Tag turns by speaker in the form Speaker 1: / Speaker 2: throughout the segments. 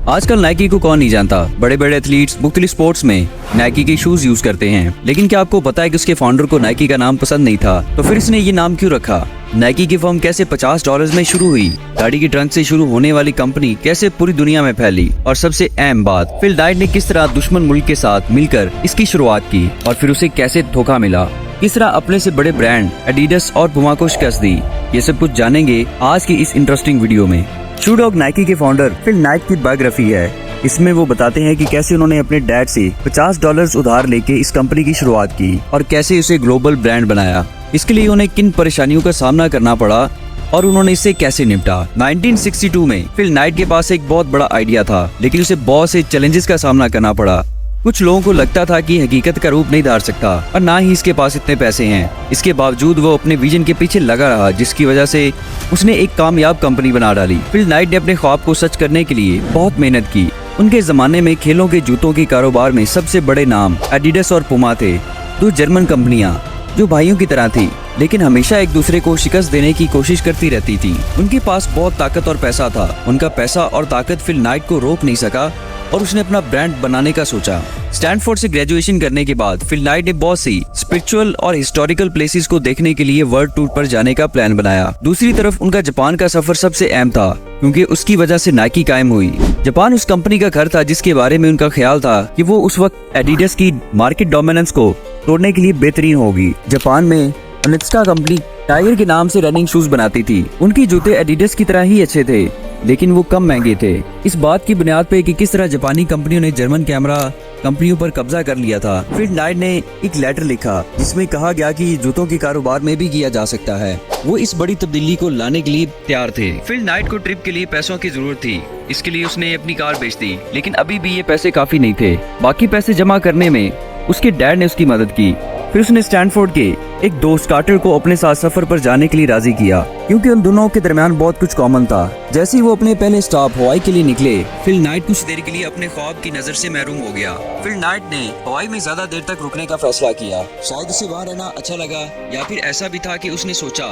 Speaker 1: आजकल नाइकी को कौन नहीं जानता। बड़े बड़े एथलीट्स मुख्तलिफ स्पोर्ट्स में नाइकी के शूज यूज करते हैं। लेकिन क्या आपको पता है कि उसके फाउंडर को नाइकी का नाम पसंद नहीं था, तो फिर इसने ये नाम क्यों रखा? नाइकी की फर्म कैसे $50 में शुरू हुई? गाड़ी के ट्रंक से शुरू होने वाली कंपनी कैसे पूरी दुनिया में फैली? और सबसे अहम बात, फिल नाइट ने किस तरह दुश्मन मुल्क के साथ मिलकर इसकी शुरुआत की और फिर उसे कैसे धोखा मिला? किस तरह अपने से बड़े ब्रांड एडिडास और पुमा को शिकस्त दी? ये सब कुछ जानेंगे आज की इस इंटरेस्टिंग वीडियो में। शू डॉग नाइकी के फाउंडर फिल नाइट की बायोग्राफी है। इसमें वो बताते हैं कि कैसे उन्होंने अपने डैड से $50 उधार लेके इस कंपनी की शुरुआत की और कैसे उसे ग्लोबल ब्रांड बनाया। इसके लिए उन्हें किन परेशानियों का सामना करना पड़ा और उन्होंने इससे कैसे निपटा। 1962 में फिल नाइट के पास एक बहुत बड़ा आइडिया था, लेकिन उसे बहुत से चैलेंजेस का सामना करना पड़ा। कुछ लोगों को लगता था कि हकीकत का रूप नहीं धार सकता और ना ही इसके पास इतने पैसे हैं। इसके बावजूद वो अपने विजन के पीछे लगा रहा, जिसकी वजह से उसने एक कामयाब कंपनी बना डाली। फिल नाइट ने अपने ख्वाब को सच करने के लिए बहुत मेहनत की। उनके जमाने में खेलों के जूतों के कारोबार में सबसे बड़े नाम एडिडास और पुमा थे, दो जर्मन कंपनियां जो भाइयों की तरह थी, लेकिन हमेशा एक दूसरे को शिकस्त देने की कोशिश करती रहती थी। उनके पास बहुत ताकत और पैसा था। उनका पैसा और ताकत फिल नाइट को रोक नहीं सका और उसने अपना ब्रांड बनाने का सोचा। स्टैनफोर्ड से ग्रेजुएशन करने के बाद फिल नाइट ने बहुत सी स्पिरिचुअल और हिस्टोरिकल प्लेसेस को देखने के लिए वर्ल्ड टूर पर जाने का प्लान बनाया। दूसरी तरफ उनका जापान का सफर सबसे अहम था, क्योंकि उसकी वजह से नाइकी कायम हुई। जापान उस कंपनी का घर था जिसके बारे में उनका ख्याल था कि वो उस वक्त एडिडास की मार्केट डोमिनेंस को तोड़ने के लिए बेहतरीन होगी। जापान में ओनित्सुका कंपनी टाइगर के नाम से रनिंग शूज बनाती थी। उनके जूते एडिडास की तरह ही अच्छे थे, लेकिन वो कम महंगे थे। इस बात की बुनियाद पे कि किस तरह जापानी कंपनियों ने जर्मन कैमरा कंपनियों पर कब्जा कर लिया था, फिल नाइट ने एक लेटर लिखा जिसमें कहा गया कि जूतों के कारोबार में भी किया जा सकता है। वो इस बड़ी तब्दीली को लाने के लिए तैयार थे। फिल नाइट को ट्रिप के लिए पैसों की जरूरत थी। इसके लिए उसने अपनी कार बेच दी, लेकिन अभी भी ये पैसे काफी नहीं थे। बाकी पैसे जमा करने में उसके डैड ने उसकी मदद की। फिर उसने स्टैनफोर्ड के एक दोस्त कार्टर को अपने साथ सफर पर जाने के लिए राजी किया, क्योंकि उन दोनों के दरमियान बहुत कुछ कॉमन था। जैसे ही वो अपने पहले स्टॉप हवाई के लिए निकले, फिल नाइट कुछ देर के लिए अपने ख्वाब की नजर से महरूम हो गया। फिल नाइट ने हवाई में ज्यादा देर तक रुकने का फैसला किया। शायद उसे वहाँ रहना अच्छा लगा, या फिर ऐसा भी था कि उसने सोचा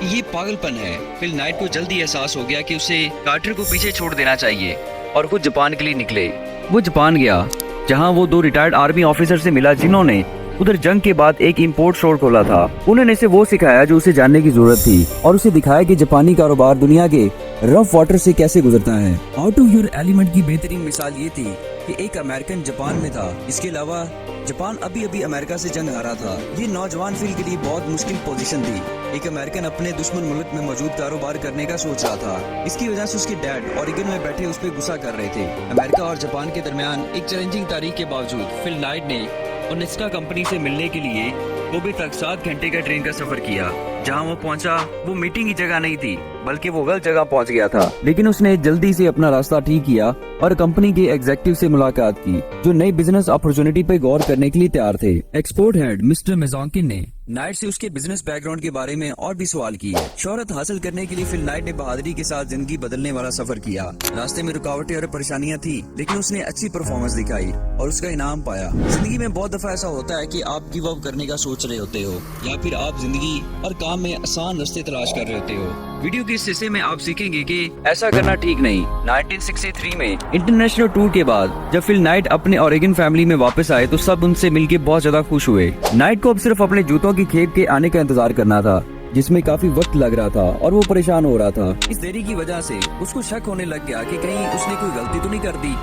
Speaker 1: कि ये पागलपन है। फिल नाइट को जल्दी एहसास हो गया कि उसे कार्टर को पीछे छोड़ देना चाहिए और खुद जापान के लिए निकले। वो जापान गया, जहाँ वो दो रिटायर्ड आर्मी ऑफिसर से मिला जिन्होंने उधर जंग के बाद एक इंपोर्ट स्टोर खोला था। उन्होंने इसे वो सिखाया जो उसे जानने की जरूरत थी और उसे दिखाया कि जापानी कारोबार दुनिया के रफ वाटर से कैसे गुजरता है। आउट ऑफ योर एलिमेंट की बेहतरीन मिसाल ये थी कि एक अमेरिकन जापान में था। इसके अलावा जापान अभी अभी अमेरिका से जंग हारा था। ये नौजवान फिल के लिए बहुत मुश्किल पोजीशन थी। एक अमेरिकन अपने दुश्मन मुल्क में मौजूद कारोबार करने का सोच रहा था। इसकी वजह से उसके डैड ओरेगन में बैठे उस पर गुस्सा कर रहे थे। अमेरिका और जापान के दरमियान एक चैलेंजिंग तारीख के बावजूद फिल नाइट ने ओनित्सुका कंपनी से मिलने के लिए कोबे तक 7 घंटे का ट्रेन का सफर किया। जहां वो पहुंचा, वो मीटिंग की जगह नहीं थी, बल्कि वो गलत जगह पहुंच गया था। लेकिन उसने जल्दी से अपना रास्ता ठीक किया और कंपनी के एग्जीक्यूटिव से मुलाकात की, जो नई बिजनेस अपॉर्चुनिटी पे गौर करने के लिए तैयार थे। एक्सपोर्ट हेड मिस्टर मेजोंकिन ने नाइट से उसके बिजनेस बैकग्राउंड के बारे में और भी सवाल किए। शोहरत हासिल करने के लिए फिल नाइट ने बहादुरी के साथ जिंदगी बदलने वाला सफर किया। रास्ते में रुकावटें और परेशानियां थी, लेकिन उसने अच्छी परफॉर्मेंस दिखाई और उसका इनाम पाया। जिंदगी में बहुत दफा ऐसा होता है कि आप गिव अप करने का सोच रहे होते हो, या फिर आप जिंदगी और काम में आसान रास्ते तलाश कर रहे होते हो। वीडियो के इस हिस्से में आप सीखेंगे कि ऐसा करना ठीक नहीं। 1963 में इंटरनेशनल टूर के बाद जब फिल नाइट अपने ओरेगन फैमिली में वापस आए, तो सब उनसे मिलके बहुत ज्यादा खुश हुए। नाइट को अब सिर्फ अपने जूतों की खेप के आने का इंतजार करना था, जिसमें काफी वक्त लग रहा था और वो परेशान हो रहा था। इस देरी की वजह से उसको शक होने लग गया कि कहीं उसने कोई गलती तो नहीं कर दी।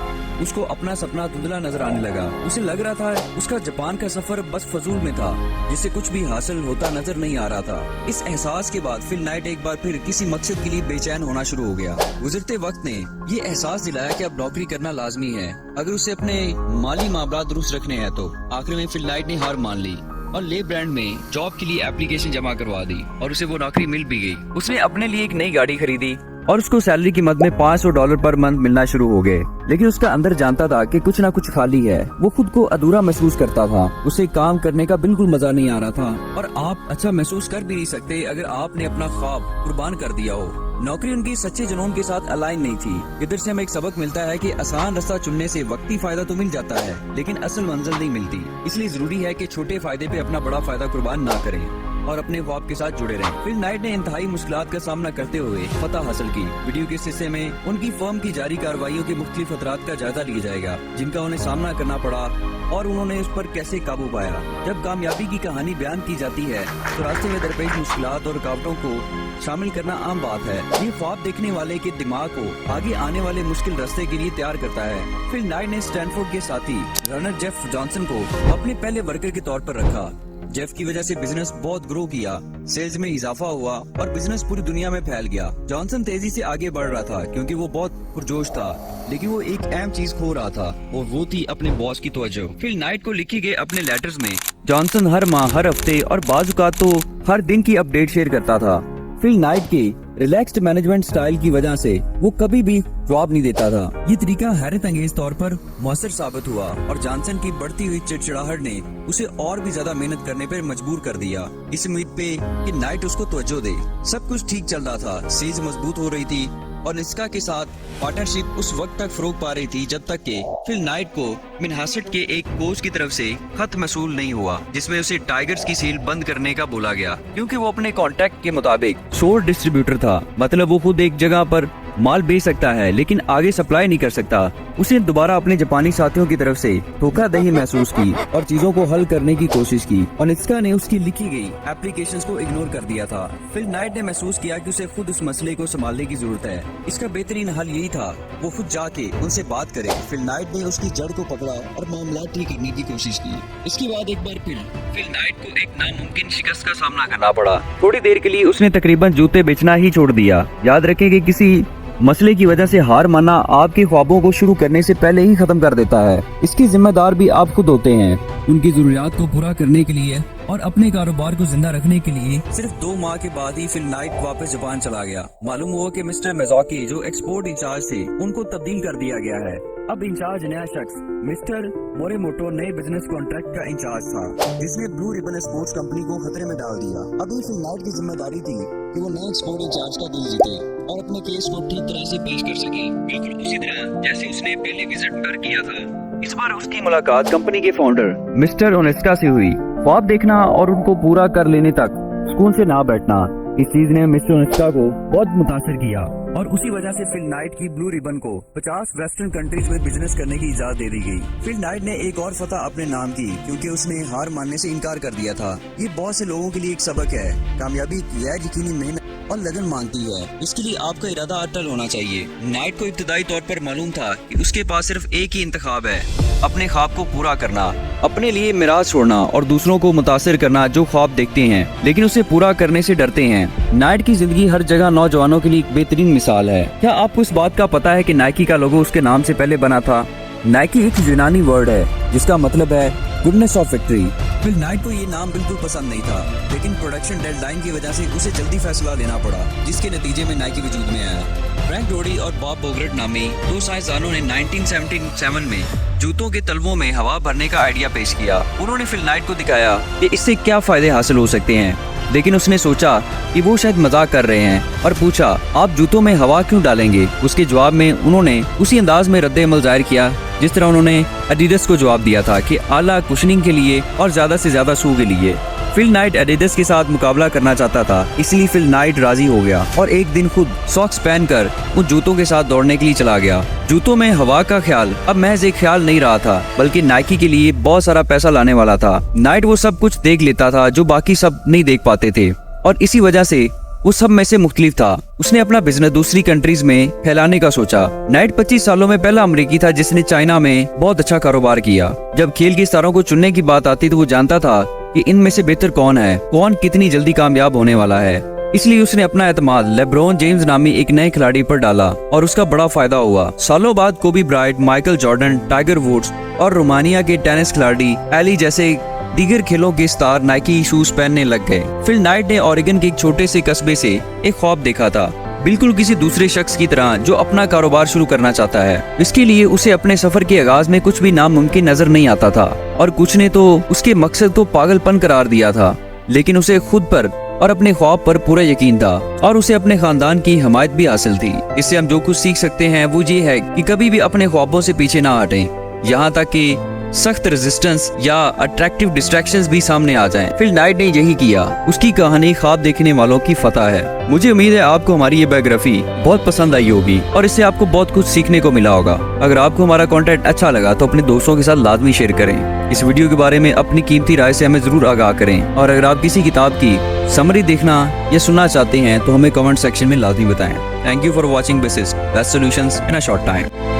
Speaker 1: उसको अपना सपना धुंधला नजर आने लगा। उसे लग रहा था उसका जापान का सफर बस फजूल में था, जिससे कुछ भी हासिल होता नजर नहीं आ रहा था। इस एहसास के बाद फिल नाइट एक बार फिर किसी मकसद के लिए बेचैन होना शुरू हो गया। गुजरते वक्त ने ये एहसास दिलाया कि अब नौकरी करना लाजमी है, अगर उसे अपने माली मामला दुरुस्त रखने हैं तो। आखिर में फिल नाइट ने हार मान ली और ले ब्रांड में जॉब के लिए एप्लीकेशन जमा करवा दी और उसे वो नौकरी मिल भी गई। उसने अपने लिए एक नई गाड़ी खरीदी और उसको सैलरी की मद में $500 पर मंथ मिलना शुरू हो गए। लेकिन उसका अंदर जानता था कि कुछ ना कुछ खाली है। वो खुद को अधूरा महसूस करता था। उसे काम करने का बिल्कुल मजा नहीं आ रहा था, और आप अच्छा महसूस कर भी नहीं सकते अगर आपने अपना ख्वाब कुर्बान कर दिया हो। नौकरी उनकी सच्चे जुनून के साथ अलाइन नहीं थी। इधर से हमें एक सबक मिलता है कि आसान रास्ता चुनने से वक्ती फायदा तो मिल जाता है, लेकिन असल मंजिल नहीं मिलती। इसलिए जरूरी है कि छोटे फायदे पे अपना बड़ा फायदा कुर्बान ना करें। और अपने ख्वाब के साथ जुड़े रहें। फिल नाइट ने इंतहाई मुश्किलात का सामना करते हुए फतह हासिल की। वीडियो के इस हिस्से में उनकी फर्म की जारी कार्रवाइयों के मुख्तलिफ खतरात का जायजा लिया जाएगा जिनका उन्हें सामना करना पड़ा और उन्होंने उस पर कैसे काबू पाया। जब कामयाबी की कहानी बयान की जाती है तो रास्ते में दरपेश मुश्किलात और रुकावटों को शामिल करना आम बात है। ये ख्वाब देखने वाले के दिमाग को आगे आने वाले मुश्किल रास्ते के लिए तैयार करता है। फिल नाइट ने स्टैनफोर्ड के साथी रनर जेफ जॉनसन को अपने पहले वर्कर के तौर पर रखा। जेफ की वजह से बिजनेस बहुत ग्रो किया, सेल्स में इजाफा हुआ और बिजनेस पूरी दुनिया में फैल गया। जॉनसन तेजी से आगे बढ़ रहा था क्योंकि वो बहुत पुरजोश था, लेकिन वो एक अहम चीज खो रहा था और वो थी अपने बॉस की तवज्जो। फिल नाइट को लिखे गए अपने लेटर्स में जॉनसन हर माह, हर हफ्ते और बाजुकात तो हर दिन की अपडेट शेयर करता था। फिल नाइट के रिलैक्स्ड मैनेजमेंट स्टाइल की वजह से वो कभी भी जवाब नहीं देता था। ये तरीका हैरत अंगेज तौर पर मौसर साबित हुआ और जॉनसन की बढ़ती हुई चिड़चिड़ाहट ने उसे और भी ज्यादा मेहनत करने पर मजबूर कर दिया, इस उम्मीद पे कि नाइट उसको तवज्जो दे। सब कुछ ठीक चल रहा था, सेल्स मजबूत हो रही थी और निस्का के साथ पार्टनरशिप उस वक्त तक फरोग पा रही थी जब तक कि फिल नाइट को मिनहासट के एक कोच की तरफ से खत मसूल नहीं हुआ जिसमें उसे टाइगर्स की सेल बंद करने का बोला गया, क्योंकि वो अपने कॉन्ट्रैक्ट के मुताबिक शोर डिस्ट्रीब्यूटर था। मतलब वो खुद एक जगह पर माल बेच सकता है लेकिन आगे सप्लाई नहीं कर सकता। उसने दोबारा अपने जापानी साथियों की तरफ से धोखाधड़ी महसूस की और चीजों को हल करने की कोशिश की और निस्का ने उसकी लिखी गई एप्लीकेशंस को इग्नोर कर दिया था। फिल नाइट ने महसूस किया कि उसे खुद उस मसले को संभालने की जरूरत है। इसका बेहतरीन हल यही था वो खुद जाके उनसे बात करे। फिल नाइट ने उसकी जड़ को पकड़ा और मामला ठीक करने की कोशिश की। इसके बाद एक बार फिल नाइट को एक नामुमकिन शिकस्त का सामना करना पड़ा। थोड़ी देर के लिए उसने तकरीबन जूते बेचना ही छोड़ दिया। याद रखें कि किसी मसले की वजह से हार मानना आपके ख्वाबों को शुरू करने से पहले ही खत्म कर देता है। इसकी जिम्मेदार भी आप खुद होते हैं। उनकी जरूरियात को पूरा करने के लिए और अपने कारोबार को जिंदा रखने के लिए सिर्फ 2 माह के बाद ही फिल नाइट वापस जापान चला गया। मालूम हुआ कि मिस्टर मेज़ाकी जो एक्सपोर्ट इंचार्ज थे उनको तब्दील कर दिया गया है। अब इंचार्ज नया शख्स मिस्टर मोरेमोटो नए बिजनेस कॉन्ट्रैक्ट का इंचार्ज था जिसने ब्लू रिबन स्पोर्ट्स कंपनी को खतरे में डाल दिया। अभी फिल नाइट की जिम्मेदारी थी कि वो नए एक्सपोर्ट इंचार्ज का दिल जीते और अपने केस को ठीक तरह से पेश कर सके, बिल्कुल उसी तरह जैसे उसने पहले विजिट पर किया था। इस बार उसकी मुलाकात कंपनी के फाउंडर मिस्टर ओनेस्टा से हुई। ख्वाब देखना और उनको पूरा कर लेने तक सुकून से ना बैठना, इस चीज ने मिस्टर ओनेस्टा को बहुत मुतासिर किया और उसी वजह से फिल नाइट की ब्लू रिबन को 50 वेस्टर्न कंट्रीज में बिजनेस करने की इजाजत दे दी गई। फिल नाइट ने एक और फतह अपने नाम की क्योंकि उसने हार मानने से इनकार कर दिया था। ये बहुत से लोगों के लिए एक सबक है। कामयाबी गैर यकीनी मेहनत और लगन मांगती है, इसके लिए आपका इरादा अटल होना चाहिए। नाइट को इब्तदाई तौर पर मालूम था कि उसके पास सिर्फ एक ही इंतखाब है, अपने ख्वाब को पूरा करना, अपने लिए मिराज छोड़ना और दूसरों को मुतासिर करना जो ख्वाब देखते हैं लेकिन उसे पूरा करने से डरते हैं। नाइट की जिंदगी हर जगह नौजवानों के लिए एक बेहतरीन मिसाल है। क्या आपको इस बात का पता है कि नाइकी का लोगो उसके नाम से पहले बना था? नाइकी एक यूनानी वर्ड है जिसका मतलब है goodness of victory. Phil Knight को ये नाम बिल्कुल पसंद नहीं था, लेकिन प्रोडक्शन डेडलाइन की वजह से उसे जल्दी फैसला लेना पड़ा, जिसके नतीजे में नाइकी वजूद में आया। फ्रैंक डोडी और बॉब बोगरेट नामी 2 साइंसदानों ने 1977 में जूतों के तलवों में हवा भरने का आइडिया पेश किया। उन्होंने फिल नाइट को दिखाया कि इससे क्या फायदे हासिल हो सकते हैं, लेकिन उसने सोचा कि वो शायद मजाक कर रहे हैं और पूछा, आप जूतों में हवा क्यों डालेंगे? उसके जवाब में उन्होंने उसी अंदाज में रद्द-ए-अमल जाहिर किया जिस तरह उन्होंने एडिडास को जवाब दिया था कि आला कुशनिंग के लिए और ज्यादा से ज्यादा शू के लिए। फिल नाइट एडिडास के साथ मुकाबला करना चाहता था, इसलिए फिल नाइट राजी हो गया और एक दिन खुद सॉक्स पहनकर उन जूतों के साथ दौड़ने के लिए चला गया। जूतों में हवा का ख्याल अब महज एक ख्याल नहीं रहा था, बल्कि नाइकी के लिए बहुत सारा पैसा लाने वाला था। नाइट वो सब कुछ देख लेता था जो बाकी सब नहीं देख पाते थे और इसी वजह से वो सब में से मुख्तलिफ था। उसने अपना बिजनेस दूसरी कंट्रीज में फैलाने का सोचा। नाइट 25 सालों में पहला अमेरिकी था जिसने चाइना में बहुत अच्छा कारोबार किया। जब खेल के सितारों को चुनने की बात आती तो वो जानता था कि इनमें से बेहतर कौन है, कौन कितनी जल्दी कामयाब होने वाला है। इसलिए उसने अपना एतमाद लेब्रोन जेम्स नामी एक नए खिलाड़ी पर डाला और उसका बड़ा फायदा हुआ। सालों बाद Kobe Bryant, Michael Jordan, Tiger Woods और रोमानिया के टेनिस खिलाड़ी एली जैसे दीगर खेलों के स्टार नाइकी शूज पहनने लग गए। फिल नाइट ने ओरेगन के एक छोटे से कस्बे से एक ख्वाब देखा था, बिल्कुल किसी दूसरे शख्स की तरह जो अपना कारोबार शुरू करना चाहता है। इसके लिए उसे अपने सफर के आगाज में कुछ भी नामुमकिन नजर नहीं आता था और कुछ ने तो उसके मकसद को पागलपन करार दिया था, लेकिन उसे खुद पर और अपने ख्वाब पर पूरा यकीन था और उसे अपने खानदान की हिमायत भी हासिल थी। इससे हम जो कुछ सीख सकते हैं वो ये है कि कभी भी अपने ख्वाबों से पीछे ना हटें, यहाँ तक कि सख्त रेजिस्टेंस या अट्रैक्टिव डिस्ट्रैक्शंस भी सामने आ जाएं। फिल नाइट ने यही किया। उसकी कहानी ख्वाब देखने वालों की फतह है। मुझे उम्मीद है आपको हमारी ये बायोग्राफी बहुत पसंद आई होगी और इससे आपको बहुत कुछ सीखने को मिला होगा। अगर आपको हमारा कंटेंट अच्छा लगा तो अपने दोस्तों के साथ लाजमी शेयर करें। इस वीडियो के बारे में अपनी कीमती राय से हमें जरूर आगाह करें और अगर आप किसी किताब की समरी देखना या सुनना चाहते हैं तो हमें कमेंट सेक्शन में लाजमी बताएं। Thank you for watching basis best solutions in a short time.